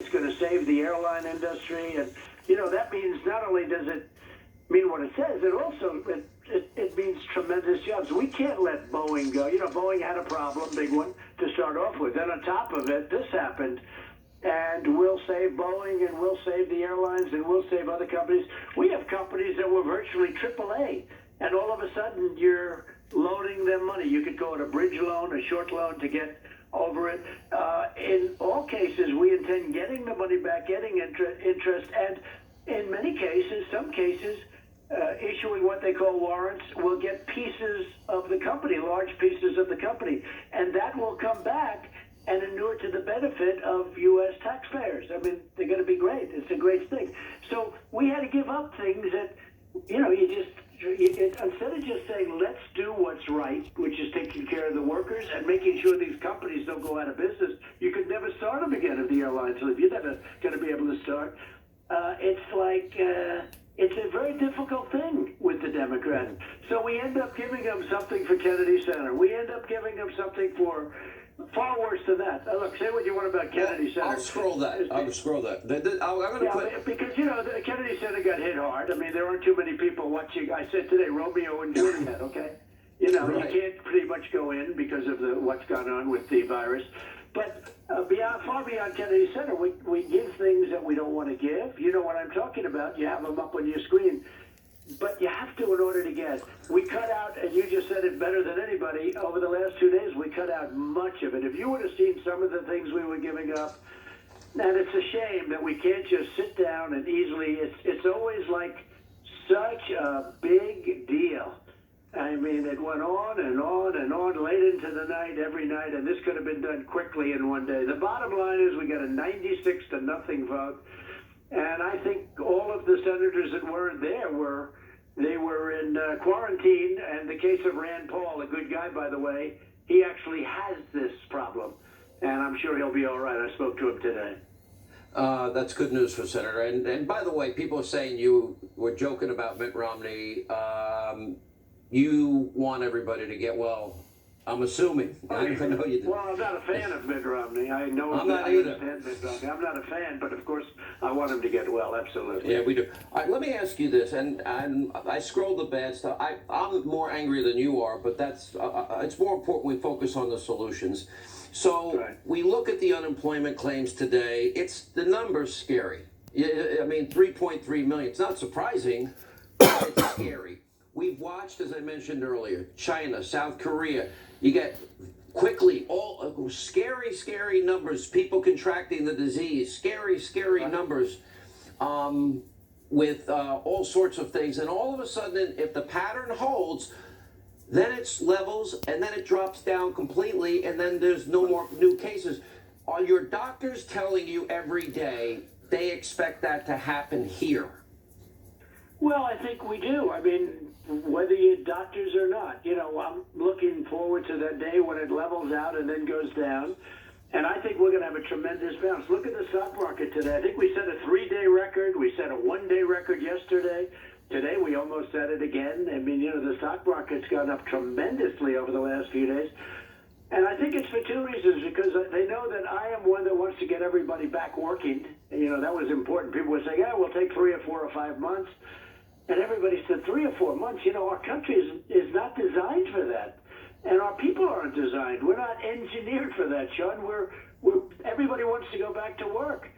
It's going to save the airline industry, and that means not only does it mean what it says, it also it means tremendous jobs. We can't let Boeing go. Boeing had a problem, big one, to start off with. Then on top of it, this happened. And we'll save Boeing, and we'll save the airlines, and we'll save other companies. We have companies that were virtually AAA, and all of a sudden you're loaning them money. You could go at a bridge loan, a short loan to get over it. In all cases, we intend getting the money back, getting interest, and in many cases, some cases, issuing what they call warrants, will get pieces of the company, large pieces of the company, and that will come back and inure to the benefit of U.S. taxpayers. I mean, they're going to be great. It's a great thing. So we had to give up things that, instead of just saying, let's do what's right, which is taking care of the workers and making sure these companies don't go out of business. You could never start them again if the airlines leave. You're never going to be able to start. It's a very difficult thing with the Democrats. So we end up giving them something for Kennedy Center. We end up giving them something for far worse than that. Look, say what you want about Kennedy Center. I'll scroll that. I'm going to put... Because, the Kennedy Center got hit hard. I mean, there aren't too many people watching. I said today, Romeo and Juliet, okay? You can't pretty much go in because of what's gone on with the virus. But far beyond Kennedy Center, we give things that we don't want to give. You know what I'm talking about. You have them up on your screen. But you have to in order to get. We cut out, and you just said it better than anybody, over the last 2 days, we cut out much of it. If you would have seen some of the things we were giving up, and it's a shame that we can't just sit down and easily, it's always like such a big deal. I mean, it went on and on and on, late into the night, every night, and this could have been done quickly in one day. The bottom line is we got a 96-0 vote. And I think all of the senators that weren't there were in quarantine. And the case of Rand Paul, a good guy, by the way, he actually has this problem. And I'm sure he'll be all right. I spoke to him today. That's good news for Senator. And by the way, people are saying you were joking about Mitt Romney. You want everybody to get well. I'm assuming. I don't know you did. Well, I'm not a fan of Mitt Romney. I know I'm not either. Mitt Romney. I'm not a fan, but of course I want him to get well. Absolutely. Yeah, we do. All right, let me ask you this, and I scrolled the bad stuff. I'm more angry than you are, but that's it's more important we focus on the solutions. So we look at the unemployment claims today. The number's scary. I mean, 3.3 million. It's not surprising. It's scary. We've watched, as I mentioned earlier, China, South Korea. You get quickly all scary, scary numbers, people contracting the disease, scary numbers with all sorts of things. And all of a sudden, if the pattern holds, then it levels and then it drops down completely and then there's no more new cases. Are your doctors telling you every day they expect that to happen here? Well, I think we do. I mean, whether you're doctors or not, I'm looking forward to that day when it levels out and then goes down. And I think we're going to have a tremendous bounce. Look at the stock market today. I think we set a 3-day record. We set a 1-day record yesterday. Today we almost set it again. I mean, the stock market's gone up tremendously over the last few days. And I think it's for two reasons, because they know that I am one that wants to get everybody back working. That was important. People were saying, we'll take 3 or 4 or 5 months. And everybody said 3 or 4 months. Our country is not designed for that. And our people aren't designed. We're not engineered for that, Sean. Everybody wants to go back to work.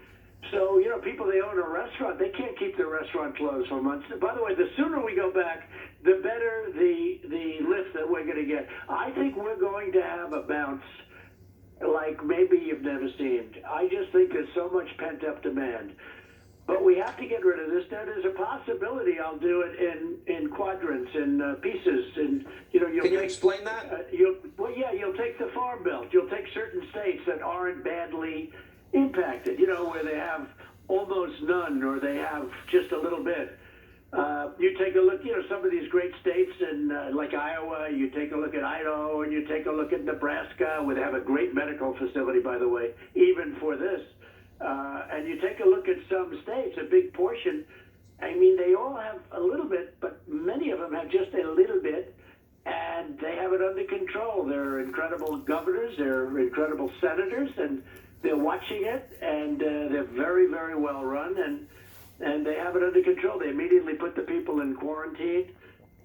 So, people, they own a restaurant. They can't keep their restaurant closed for months. By the way, the sooner we go back, the better the lift that we're going to get. I think we're going to have a bounce like maybe you've never seen. I just think there's so much pent-up demand. But we have to get rid of this. Now, there's a possibility I'll do it in quadrants, in pieces. And, Can you explain that? You'll take the Farm Belt. You'll take certain states that aren't badly impacted, where they have almost none or they have just a little bit. You take a look, some of these great states like Iowa, you take a look at Idaho, and you take a look at Nebraska, where they have a great medical facility, by the way, even for this. And you take a look at some states, a big portion, I mean, they all have a little bit, but many of them have just a little bit, and they have it under control. They're incredible governors, they're incredible senators, and they're watching it, and they're very, very well run, and they have it under control. They immediately put the people in quarantine.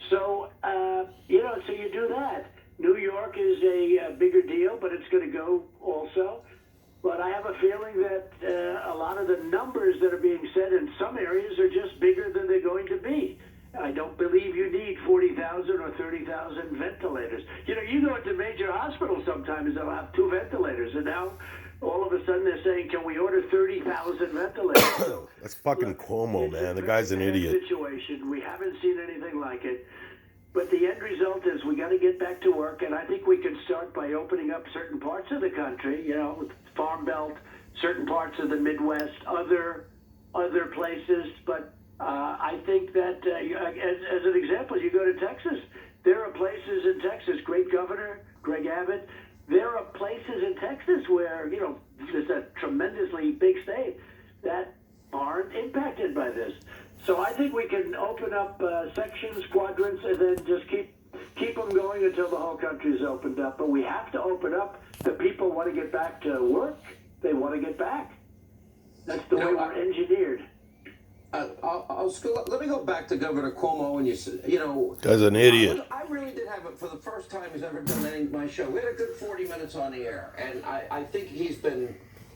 So, so you do that. New York is a bigger deal, but it's going to go also. But I have a feeling that a lot of the numbers that are being said in some areas are just bigger than they're going to be. I don't believe you need 40,000 or 30,000 ventilators. You go into major hospitals sometimes, they'll have 2 ventilators, and now all of a sudden they're saying, can we order 30,000 ventilators? That's fucking Cuomo, man. The guy's an idiot. Situation. We haven't seen anything like it. But the end result is we got to get back to work, and I think we can start by opening up certain parts of the country, Farm Belt, certain parts of the Midwest, other places. But I think that, as an example, you go to Texas. There are places in Texas, great governor, Greg Abbott, there are places in Texas where, it's a tremendously big state that aren't impacted by this. So I think we can open up sections, quadrants, and then just keep them going until the whole country is opened up. But we have to open up. The people want to get back to work. They want to get back. That's the way we're engineered. Let me go back to Governor Cuomo, and Guy's an idiot. I really did have it for the first time he's ever done my show. We had a good 40 minutes on the air, and I think he's been,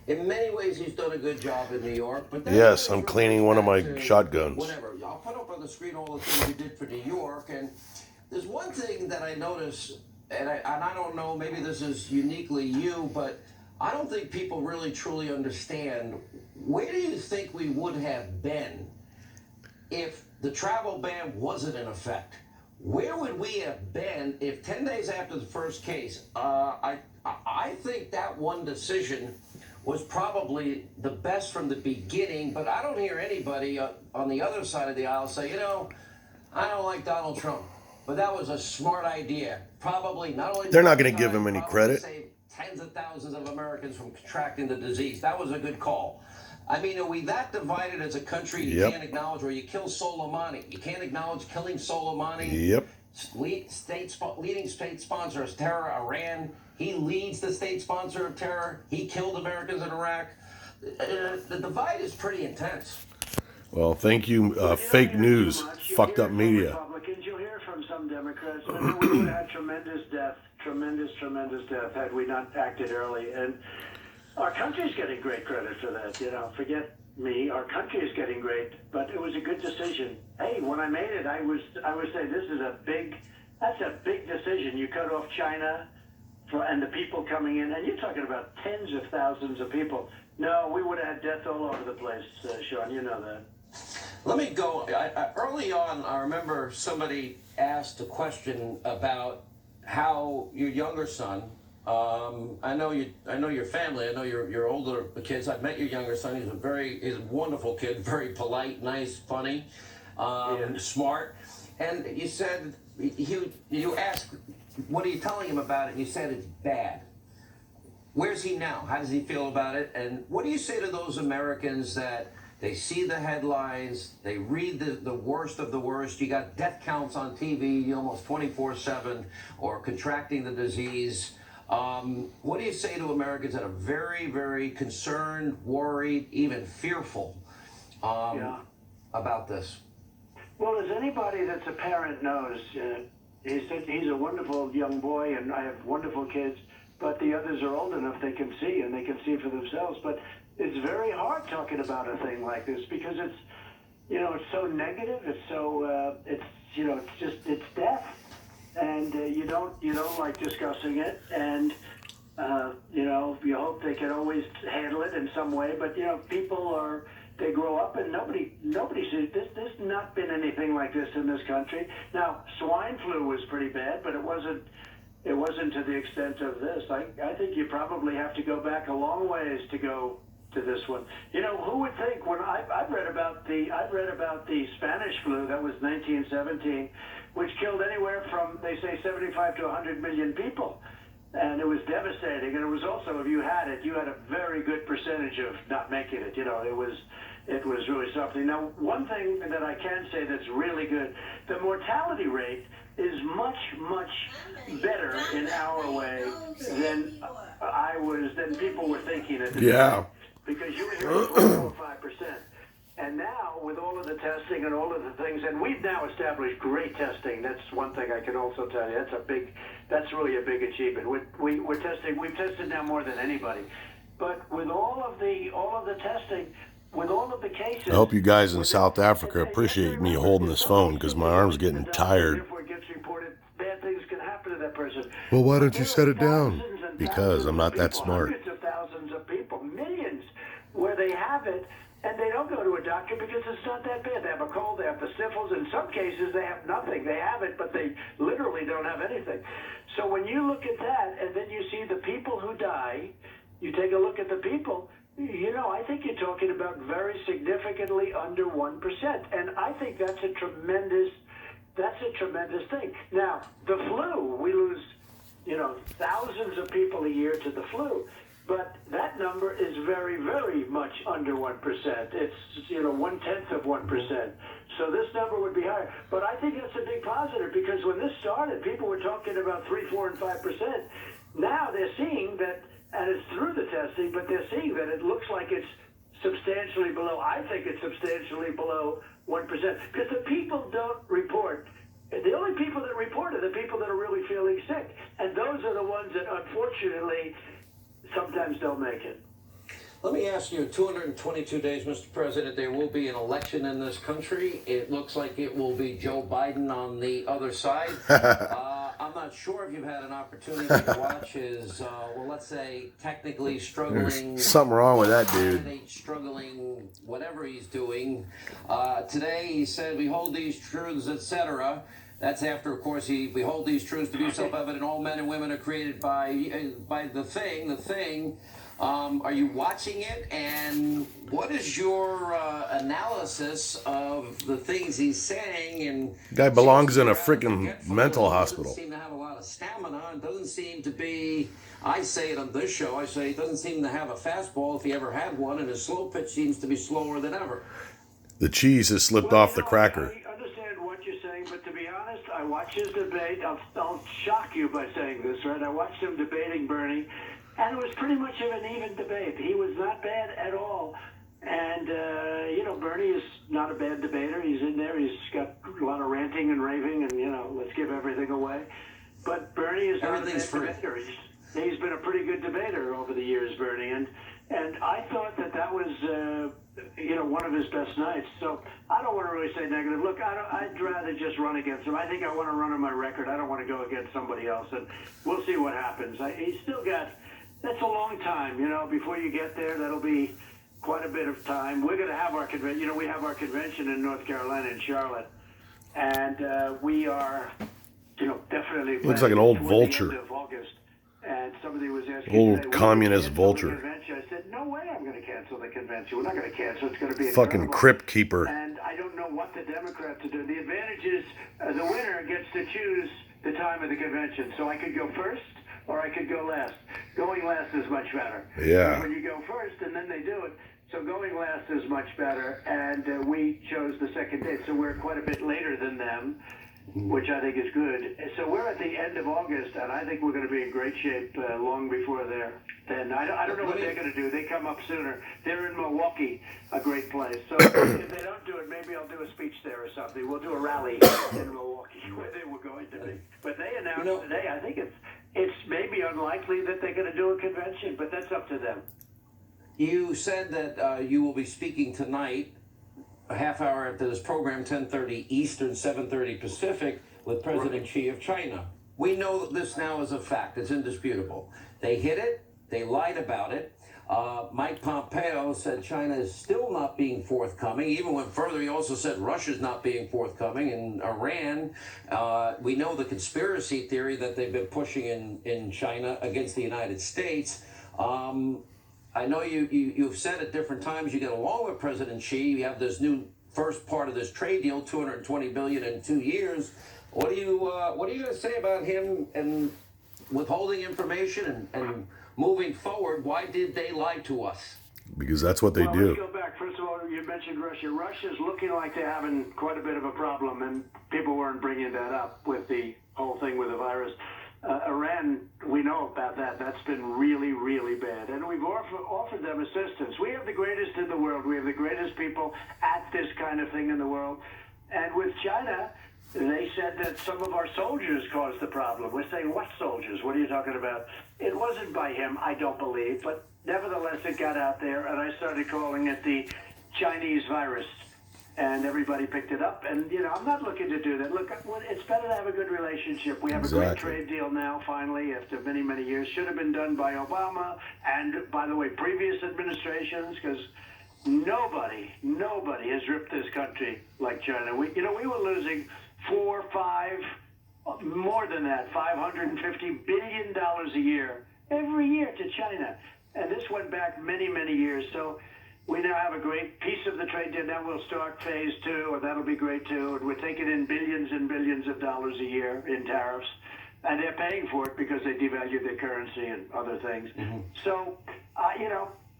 in many ways, he's done a good job in New York. But yes, I'm cleaning one of my shotguns. Whatever. I'll put up on the screen all the things you did for New York, and there's one thing that I notice, and I don't know, maybe this is uniquely you, but I don't think people really truly understand. Where do you think we would have been if the travel ban wasn't in effect? Where would we have been if 10 days after the first case? I think that one decision was probably the best from the beginning, but I don't hear anybody on the other side of the aisle say, I don't like Donald Trump, but that was a smart idea. Probably not only... They're not going to give him any credit. Save tens of thousands of Americans from contracting the disease. That was a good call. I mean, are we that divided as a country you can't acknowledge where you kill Soleimani? You can't acknowledge killing Soleimani? Yep. Leading state sponsor of terror, Iran. He leads the state sponsor of terror. He killed Americans in Iraq. The divide is pretty intense. Well, thank you, fake news, fucked up media. Republicans, you'll hear from some Democrats. We would have had tremendous death had we not acted early. And our country's getting great credit for that. Forget me. Our country is getting great, but it was a good decision. Hey, when I made it, I would say that's a big decision. You cut off China and the people coming in, and you're talking about tens of thousands of people. No, we would have had death all over the place, Sean. You know that. Let me go. Early on, I remember somebody asked a question about how your younger son. I know your family. I know your older kids. I've met your younger son. He's a wonderful kid. Very polite, nice, funny, smart. And you said you asked, what are you telling him about it? And you said it's bad. Where's he now? How does he feel about it? And what do you say to those Americans that they see the headlines, they read the worst of the worst? You got death counts on TV almost 24/7, or contracting the disease. What do you say to Americans that are very, very concerned, worried, even fearful about this? Well, as anybody that's a parent knows, he's a wonderful young boy, and I have wonderful kids, but the others are old enough they can see, and they can see for themselves. But it's very hard talking about a thing like this because it's so negative. It's so it's death, and you don't like discussing it, and you hope they can always handle it in some way. But people they grow up and nobody sees this. There's not been anything like this in this country. Now, swine flu was pretty bad, but it wasn't to the extent of this. I think you probably have to go back a long ways to go to this one. Who would think when I've read about the Spanish flu, that was 1917, which killed anywhere from, they say, 75 to 100 million people. And it was devastating. And it was also, if you had it, you had a very good percentage of not making it. It was really something. Now, one thing that I can say that's really good, the mortality rate is much, much better in our way than then people were thinking it. Yeah. Because you were hearing 4 or 5%. And now, with all of the testing and all of the things, and we've now established great testing. That's one thing I can also tell you. That's really a big achievement. We've tested now more than anybody. But with all of the testing, with all of the cases. I hope you guys in South Africa appreciate me holding this phone because my arm's getting tired. Therefore, it gets reported, bad things can happen to that person. Well, why don't you set it down? Because I'm not that smart. Hundreds of thousands of people, millions, where they have it, and they don't go to a doctor because it's not that bad. They have a cold, they have the sniffles. In some cases, they have nothing. They have it, but they literally don't have anything. So when you look at that, and then you see the people who die, you take a look at the people, I think you're talking about very significantly under 1%. And I think that's a tremendous thing. Now, the flu, we lose, thousands of people a year to the flu. But that number is very, very much under 1%. It's, 1/10 of 1%. So this number would be higher. But I think that's a big positive because when this started, people were talking about 3, 4, and 5%. Now they're seeing that, and it's through the testing, but they're seeing that it looks like it's substantially below. I think it's substantially below 1%. Because the people don't report. The only people that report are the people that are really feeling sick. And those are the ones that, unfortunately, sometimes don't make it. Let me ask you, 222 days, Mr. President, there will be an election in this country. It looks like it will be Joe Biden on the other side. I'm not sure if you've had an opportunity to watch his, let's say, technically struggling. There's something wrong with that dude. Struggling, whatever he's doing. Today he said, "We hold these truths, etc." That's after, of course, we hold these truths to be self-evident. All men and women are created by the thing. Are you watching it? And what is your analysis of the things he's saying? And guy belongs in a freaking mental hospital. Doesn't seem to have a lot of stamina. And doesn't seem to be. I say it on this show. I say he doesn't seem to have a fastball if he ever had one, and his slow pitch seems to be slower than ever. The cheese has slipped off the cracker. I understand what you're saying, but to be honest, I watched his debate. I'll shock you by saying this, right? I watched him debating Bernie, and it was pretty much of an even debate. He was not bad at all. And, Bernie is not a bad debater. He's in there. He's got a lot of ranting and raving and, let's give everything away. But Bernie is not a bad debater. He's been a pretty good debater over the years, Bernie. And I thought that was, one of his best nights. So I don't want to really say negative. Look, I'd rather just run against him. I think I want to run on my record. I don't want to go against somebody else. And we'll see what happens. He's still got, that's a long time, before you get there. That'll be quite a bit of time. We're going to have our convention. We have our convention in North Carolina, in Charlotte. And we are, definitely. Looks like an old vulture. The end of August. And somebody was asking old today, communist vulture. I said, no way I'm going to cancel the convention. We're not going to cancel. It's going to be fucking crypt keeper. And I don't know what the Democrats are doing. The advantage is the winner gets to choose the time of the convention. So I could go first or I could go last. Going last is much better. Yeah. When you go first and then they do it. So going last is much better. And we chose the second date. So we're quite a bit later than them, which I think is good. So we're at the end of August, and I think we're going to be in great shape long before then. I don't know what they're going to do. They come up sooner. They're in Milwaukee, a great place. So if they don't do it, maybe I'll do a speech there or something. We'll do a rally in Milwaukee where they were going to be. But they announced today, I think it's maybe unlikely that they're going to do a convention, but that's up to them. You said that you will be speaking tonight, a half hour after this program, 10:30 Eastern, 7:30 Pacific, with President Xi of China. We know that this now is a fact. It's indisputable. They hid it. They lied about it. Mike Pompeo said China is still not being forthcoming. Even went further. He also said Russia's not being forthcoming. And Iran, we know the conspiracy theory that they've been pushing in China against the United States. I know you've said at different times you get along with President Xi. You have this new first part of this trade deal, $220 billion in 2 years. What are you going to say about him and withholding information and moving forward? Why did they lie to us? Because that's what they do. Let's go back. First of all, you mentioned Russia. Russia's looking like they're having quite a bit of a problem, and people weren't bringing that up with the whole thing with the virus. Iran, we know about that. That's been really, really bad. And we've offered them assistance. We have the greatest in the world. We have the greatest people at this kind of thing in the world. And with China, they said that some of our soldiers caused the problem. We're saying, what soldiers? What are you talking about? It wasn't by him, I don't believe. But nevertheless, it got out there, and I started calling it the Chinese virus. And everybody picked it up. And, I'm not looking to do that. Look, it's better to have a good relationship. We have a great trade deal now, finally, after many, many years. Should have been done by Obama and, by the way, previous administrations, because nobody has ripped this country like China. We were losing more than that, $550 billion a year, every year to China. And this went back many, many years. So we now have a great piece of the trade deal. Now we'll start phase 2, and that'll be great too. And we're taking in billions and billions of dollars a year in tariffs. And they're paying for it because they devalued their currency and other things. Mm-hmm. So,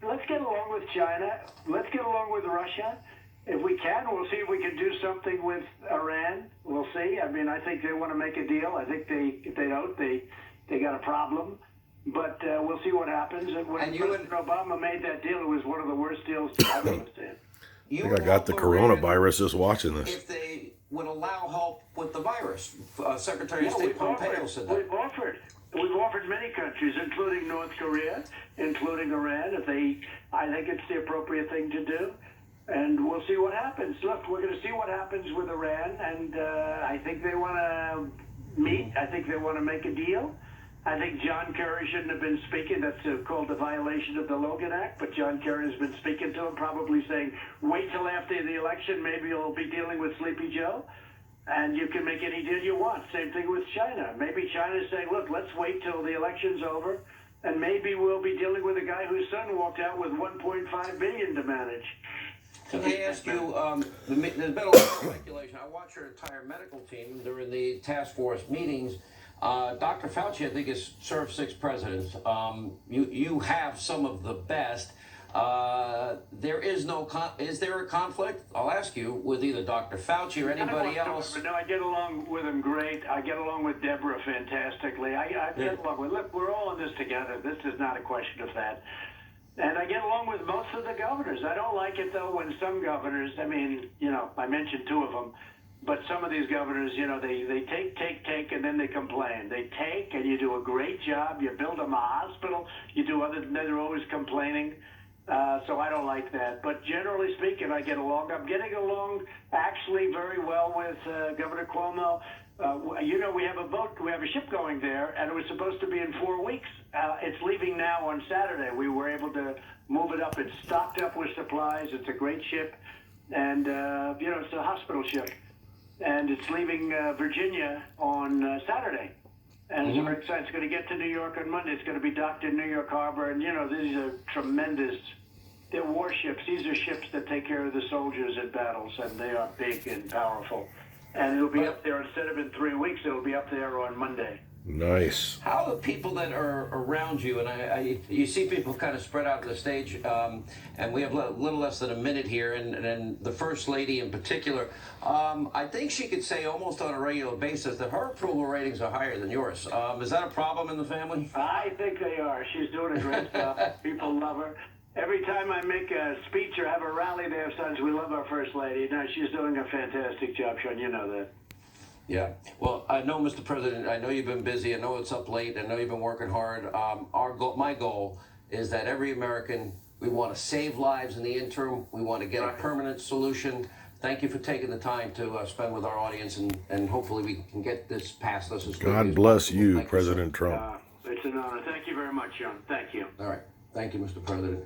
let's get along with China. Let's get along with Russia. If we can, we'll see if we can do something with Iran. We'll see. I mean, I think they want to make a deal. I think if they don't, they got a problem. But we'll see what happens. And when President Obama made that deal, it was one of the worst deals I've ever seen. I think I got the coronavirus just watching this. If they would allow help with the virus, Secretary of State Pompeo said that. We've offered many countries, including North Korea, including Iran. I think it's the appropriate thing to do. And we'll see what happens. Look, we're going to see what happens with Iran, and I think they want to meet. I think they want to make a deal. I think John Kerry shouldn't have been speaking. That's called the violation of the Logan Act. But John Kerry has been speaking to him, probably saying, wait till after the election. Maybe you'll be dealing with Sleepy Joe, and you can make any deal you want. Same thing with China. Maybe China's saying, look, let's wait till the election's over, and maybe we'll be dealing with a guy whose son walked out with $1.5 billion to manage. Can I ask you, there's been a lot of speculation. I watch your entire medical team during the task force meetings. Dr. Fauci, I think, has served 6 presidents. You have some of the best. Is there a conflict? I'll ask you, with either Dr. Fauci or anybody else? No, I get along with him great. I get along with Deborah fantastically. I get along with, look, we're all in this together. This is not a question of that. And I get along with most of the governors. I don't like it, though, when some governors, I mentioned 2 of them, but some of these governors, they take, and then they complain. They take, and you do a great job. You build them a hospital. You do other than that, they're always complaining. So I don't like that. But generally speaking, I get along. I'm getting along actually very well with Governor Cuomo. We have a boat, we have a ship going there, and it was supposed to be in 4 weeks. It's leaving now on Saturday. We were able to move it up. It's stocked up with supplies. It's a great ship, and it's a hospital ship, and it's leaving Virginia on Saturday. And it's very exciting. It's going to get to New York on Monday. It's going to be docked in New York Harbor, and these are tremendous. They're warships. These are ships that take care of the soldiers in battles, and they are big and powerful. And it'll be up there, instead of in 3 weeks, it'll be up there on Monday. Nice. How are the people that are around you, and you see people kind of spread out to the stage, and we have a little less than a minute here, and the First Lady in particular, I think she could say almost on a regular basis that her approval ratings are higher than yours. Is that a problem in the family? I think they are. She's doing a great job. People love her. Every time I make a speech or have a rally, they have signs, we love our First Lady. No, she's doing a fantastic job, Sean. You know that. Yeah. Well, I know, Mr. President, I know you've been busy. I know it's up late. I know you've been working hard. My goal is that every American, we want to save lives in the interim. We want to get a permanent solution. Thank you for taking the time to spend with our audience, and hopefully we can get this past us as quickly as possible. God bless you, President Trump. It's an honor. Thank you very much, Sean. Thank you. All right. Thank you, Mr. President.